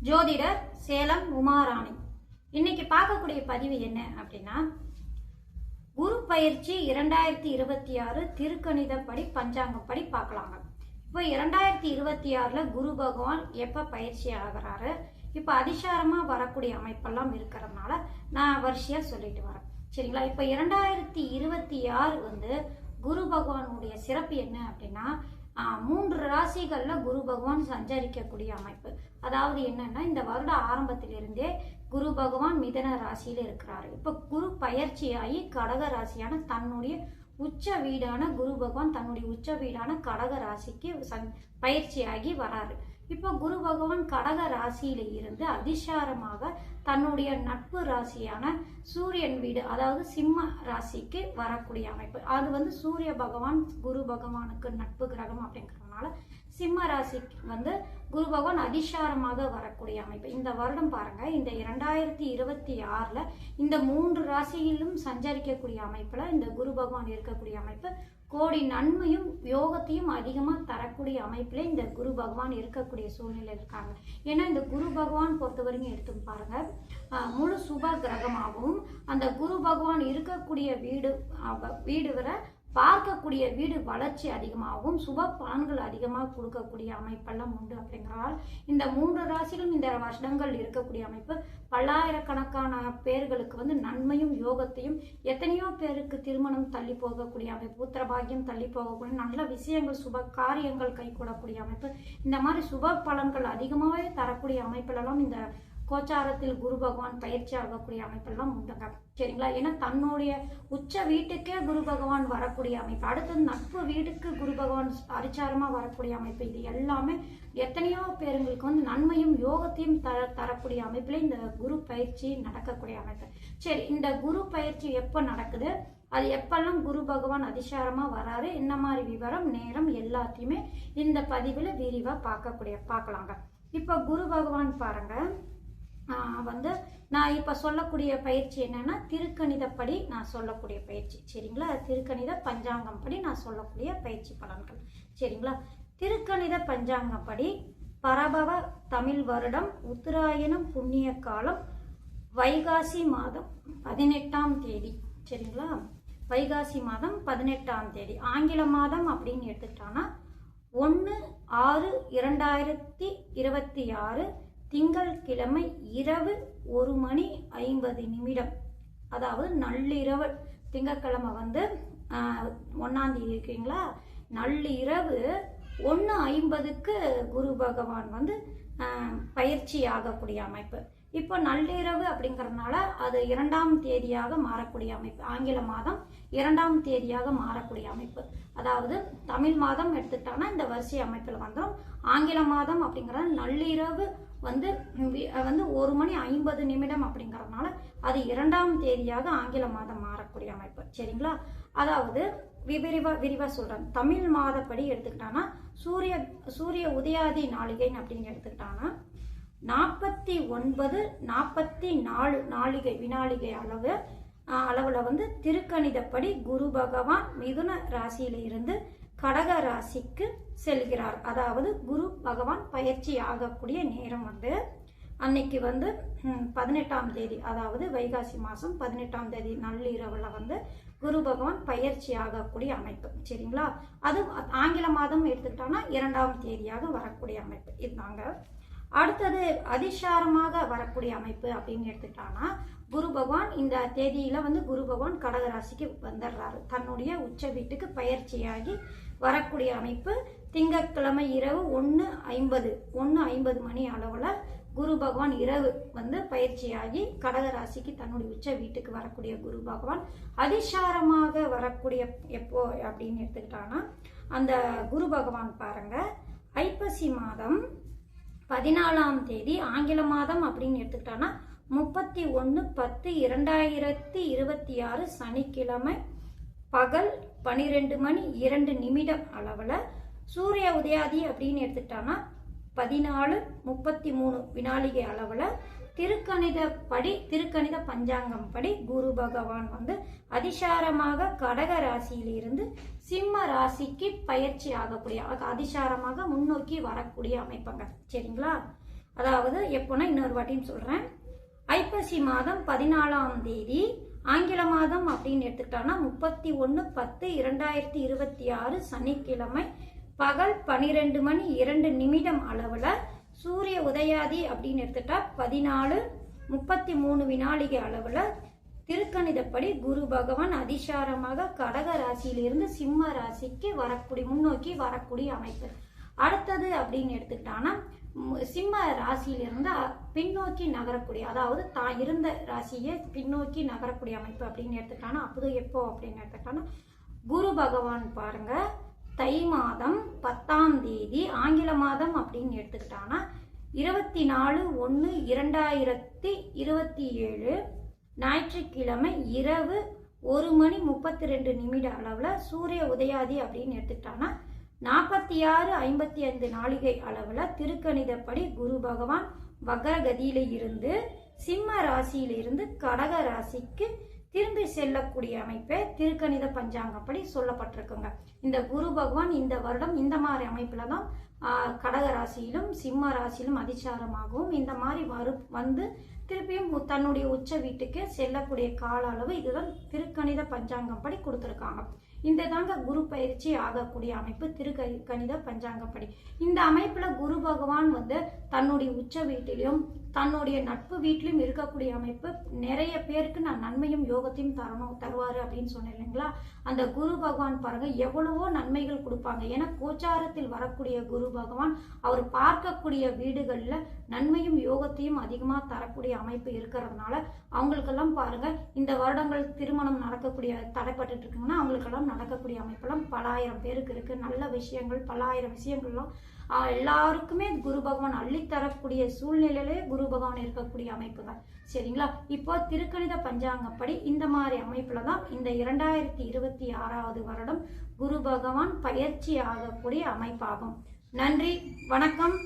ஜோதிடர் சேலம் உமாராணி. இன்னைக்கு பார்க்கக்கூடிய பதிவு என்ன அப்படின்னா, குரு பயிற்சி 2026 திருக்கணிதப்படி பஞ்சாங்கப்படி பார்க்கலாங்க. இப்போ 2026 குரு பகவான் எப்ப பயிற்சி ஆகிறாரு, இப்ப அதிசாரமா வரக்கூடிய அமைப்பெல்லாம் இருக்கிறதுனால நான் வரிசையா சொல்லிட்டு வரேன். சரிங்களா? இப்ப 2026 குரு பகவானுடைய சிறப்பு என்ன அப்படின்னா, 3 ராசிகள்ல குரு பகவான் சஞ்சரிக்கக்கூடிய அமைப்பு. அதாவது என்னன்னா, இந்த வருட ஆரம்பத்திலிருந்தே குரு பகவான் மிதன ராசியில இருக்கிறாரு. இப்ப குரு பயிற்சியாகி கடக ராசியான தன்னுடைய உச்ச வீடான குரு பகவான் தன்னுடைய உச்ச வீடான கடக ராசிக்கு பயிற்சியாகி வராரு. இப்போ குரு பகவான் கடக ராசியில இருந்து அதிசாரமாக தன்னுடைய நட்பு ராசியான சூரியன் வீடு, அதாவது சிம்ம ராசிக்கு வரக்கூடிய அமைப்பு. அது சூரிய பகவான் குரு பகவானுக்கு நட்பு கிரகம் அப்படிங்கிறதுனால சிம்ம ராசிக்கு குரு பகவான் அதிசாரமாக வரக்கூடிய அமைப்பு. இந்த வருடம் பாருங்க, இந்த 2026 இந்த 3 ராசியிலும் சஞ்சரிக்கக்கூடிய அமைப்புல இந்த குரு பகவான் இருக்கக்கூடிய அமைப்பு கோடி நன்மையும் யோகத்தையும் அதிகமா தரக்கூடிய அமைப்புல இந்த குரு பகவான் இருக்கக்கூடிய சூழ்நிலை இருக்காங்க. ஏன்னா இந்த குரு பகவான் பொறுத்தவரைக்கும் எடுத்து பாருங்க, முழு சுப கிரகமாகவும் அந்த குரு பகவான் இருக்கக்கூடிய வீடு வர பார்க்கக்கூடிய வீடு வளர்ச்சி அதிகமாகவும் சுப பலன்கள் அதிகமாக கொடுக்கக்கூடிய அமைப்பெல்லாம் உண்டு. அப்படிங்கிறதால் இந்த 3 ராசிகளும் இந்த வருடங்கள் இருக்கக்கூடிய அமைப்பு பல்லாயிரக்கணக்கான பேர்களுக்கு நன்மையும் யோகத்தையும், எத்தனையோ பேருக்கு திருமணம் தள்ளி போகக்கூடிய அமைப்பு, புத்திரபாகியம் தள்ளி போகக்கூடிய நல்ல விஷயங்கள், சுப காரியங்கள் கைகூடக்கூடிய அமைப்பு, இந்த மாதிரி சுப பலன்கள் அதிகமாகவே தரக்கூடிய அமைப்பிலெல்லாம் இந்த கோச்சாரத்தில் குரு பகவான் பயிற்சி ஆகக்கூடிய அமைப்பெல்லாம் உண்டுங்க. சரிங்களா? ஏன்னா தன்னுடைய உச்ச வீட்டுக்கே குரு பகவான் வரக்கூடிய அமைப்பு, அடுத்தது நட்பு வீட்டுக்கு குரு பகவான் அதிசாரமா வரக்கூடிய அமைப்பு, இது எல்லாமே எத்தனையோ பேருங்களுக்கு நன்மையும் யோகத்தையும் தரக்கூடிய அமைப்புல இந்த குரு பயிற்சி நடக்கக்கூடிய அமைப்பு. சரி, இந்த குரு பயிற்சி எப்ப நடக்குது, அது எப்பெல்லாம் குரு பகவான் அதிசாரமா வராரு, என்ன மாதிரி விவரம், நேரம் எல்லாத்தையுமே இந்த பதிவுல விரிவா பார்க்கலாங்க. இப்ப குரு பகவான் பாருங்க, நான் இப்ப சொல்லக்கூடிய பயிற்சி என்னன்னா திருக்கணிதப்படி நான் சொல்லக்கூடிய பயிற்சி. சரிங்களா? திருக்கணித பஞ்சாங்கம் படி நான் சொல்லக்கூடிய பயிற்சி பலன்கள். சரிங்களா? திருக்கணித பஞ்சாங்கப்படி பரபவ தமிழ் வருடம் உத்தராயணம் புண்ணிய காலம் வைகாசி மாதம் 18ஆம் தேதி. சரிங்களா? வைகாசி மாதம் 18ஆம் தேதி. ஆங்கில மாதம் அப்படின்னு எடுத்துக்கிட்டோம்னா 1/6/2026 திங்கள் கிழமை இரவு 1:50, அதாவது நள்ளிரவு. திங்கட்கிழமை 1ஆம் தேதி இருக்கீங்களா, நள்ளிரவு 1:50க்கு குரு பகவான் பயிற்சி ஆகக்கூடிய அமைப்பு. இப்போ நள்ளிரவு அப்படிங்கறதுனால அது 2ஆம் தேதியாக மாறக்கூடிய அமைப்பு. ஆங்கில மாதம் 2ஆம் தேதியாக மாறக்கூடிய அமைப்பு. அதாவது தமிழ் மாதம் எடுத்துட்டோம்னா இந்த வரிசை அமைப்பில் வந்துடும். ஆங்கில மாதம் அப்படிங்கறது நள்ளிரவு 1:50 அப்படிங்கறதுனால அது 2ஆம் தேதியாக ஆங்கில மாதம் மாறக்கூடிய அமைப்பு. சரிங்களா? அதாவது விரிவா சொல்றேன். தமிழ் மாதப்படி எடுத்துக்கிட்டானா சூரிய உதயாதி நாளிகை அப்படின்னு எடுத்துக்கிட்டானா 49-44 நாளிகை வினாளிகை அளவுல திருக்கணிதப்படி குரு பகவான் மிதுன ராசியில இருந்து கடக ராசிக்கு செல்கிறார். அதாவது குரு பகவான் பயிற்சி ஆகக்கூடிய நேரம் அன்னைக்கு 18ஆம் தேதி, அதாவது வைகாசி மாசம் 18ஆம் தேதி நள்ளிரவுல குரு பகவான் பயிற்சி ஆகக்கூடிய அமைப்பு. சரிங்களா? அது ஆங்கில மாதம் எடுத்துக்கிட்டோம்னா 2ஆம் தேதியாக வரக்கூடிய அமைப்பு. இதுதாங்க. அடுத்தது அதிசாரமாக வரக்கூடிய அமைப்பு அப்படின்னு எடுத்துக்கிட்டோம்னா குரு பகவான் இந்த தேதியில குரு பகவான் கடக ராசிக்கு வந்துடுறாரு. தன்னுடைய உச்ச வீட்டுக்கு பயிற்சியாகி வரக்கூடிய அமைப்பு திங்கட்கிழமை இரவு 1:50 மணி அளவுல குரு பகவான் இரவு பயிற்சியாகி கடக ராசிக்கு தன்னுடைய உச்ச வீட்டுக்கு வரக்கூடிய குரு பகவான் அதிசாரமாக வரக்கூடிய எப்போ அப்படின்னு எடுத்துக்கிட்டாங்கன்னா அந்த குரு பகவான் பாருங்க ஐப்பசி மாதம் 14ஆம் தேதி, ஆங்கில மாதம் அப்படின்னு எடுத்துக்கிட்டோம்னா 31/10/2026 சனிக்கிழமை பகல் 12:02 அளவுல சூரிய உதயாதி அப்படின்னு எடுத்துக்கிட்டோம்னா 14:33 அளவுல திருக்கணித பஞ்சாங்கம் படி குரு பகவான் அதிசாரமாக கடக ராசியிலிருந்து சிம்ம ராசிக்கு பயிற்சி ஆகக்கூடிய அதிசாரமாக முன்னோக்கி வரக்கூடிய அமைப்புங்க. சரிங்களா? அதாவது எப்போனா இன்னொரு வாட்டின்னு சொல்றேன். ஐப்பசி மாதம் 14ஆம் தேதி, ஆங்கில மாதம் அப்படின்னு எடுத்துக்கிட்டோம்னா 31/10/2026 சனிக்கிழமை பகல் 12:02 அளவுல சூரிய உதயாதி அப்படின்னு எடுத்துட்டா 14:33 அளவுல திருக்கணிதப்படி குரு பகவான் அதிசாரமாக கடக ராசியிலிருந்து சிம்ம ராசிக்கு முன்னோக்கி வரக்கூடிய அமைப்பு. அடுத்தது அப்படின்னு எடுத்துக்கிட்டான்னா சிம்ம ராசியிலிருந்து பின்னோக்கி நகரக்கூடிய, அதாவது தான் இருந்த ராசியை பின்னோக்கி நகரக்கூடிய அமைப்பு அப்படின்னு எடுத்துக்கிட்டானா அப்போது எப்போ அப்படின்னு எடுத்துக்கிட்டானா குரு பகவான் பாருங்க தை மாதம் 10ஆம் தேதி, ஆங்கில மாதம் அப்படின்னு எடுத்துக்கிட்டானா 24/1/2027 ஞாயிற்றுக்கிழமை இரவு 1:32 அளவுல சூரிய உதயாதி அப்படின்னு எடுத்துக்கிட்டானா 46:55 அளவுல திருக்கணிதப்படி குரு பகவான் வக்ரகதியில இருந்து சிம்ம ராசியிலிருந்து கடக ராசிக்கு திரும்பி செல்லக்கூடிய அமைப்பை திருக்கணித பஞ்சாங்கப்படி சொல்லப்பட்டிருக்குங்க. இந்த குரு பகவான் இந்த வருடம் இந்த மாதிரி அமைப்புல தான் கடக ராசியிலும் சிம்ம ராசியிலும் அதிசாரமாகவும் இந்த மாதிரி வந்து திருப்பியும் தன்னுடைய உச்ச வீட்டுக்கு செல்லக்கூடிய கால அளவு இதுதான் திருக்கணித பஞ்சாங்கம் படி கொடுத்துருக்காங்க. இந்த தாங்க குரு பயிற்சி ஆகக்கூடிய அமைப்பு திருக்கணித பஞ்சாங்கப்படி. இந்த அமைப்புல குரு பகவான் வந்து தன்னுடைய உச்ச வீட்டிலும் தன்னுடைய நட்பு வீட்டிலும் இருக்கக்கூடிய அமைப்பு நிறைய பேருக்கு நான் நன்மையும் யோகத்தையும் தருவாரு அப்படின்னு சொன்னேன் இல்லைங்களா. அந்த குரு பகவான் பாருங்க எவ்வளவோ நன்மைகள் கொடுப்பாங்க. ஏன்னா கோச்சாரத்தில் வரக்கூடிய குரு பகவான் அவர் பார்க்கக்கூடிய வீடுகள்ல நன்மையும் யோகத்தையும் அதிகமா தரக்கூடிய அமைப்பு இருக்கிறதுனால அவங்களுக்கெல்லாம் பாருங்க இந்த வருடங்கள் திருமணம் நடக்கக்கூடிய தடைப்பட்டு இருக்குங்கன்னா அவங்களுக்கெல்லாம் நடக்கக்கூடிய அமைப்பெல்லாம் பல ஆயிரம் பேருக்கு இருக்கு. நல்ல விஷயங்கள் பல ஆயிரம் விஷயங்கள்லாம் எல்லாருக்குமே குரு பகவான் அள்ளித்தரக்கூடிய சூழ்நிலையிலே குரு பகவான் இருக்கக்கூடிய அமைப்புகள். சரிங்களா. இப்போ திருக்கணித பஞ்சாங்கப்படி இந்த மாதிரி அமைப்புல தான் இந்த 2026ஆவது வருடம் குரு பகவான் பயிற்சி ஆகக்கூடிய அமைப்பாகும். நன்றி, வணக்கம்.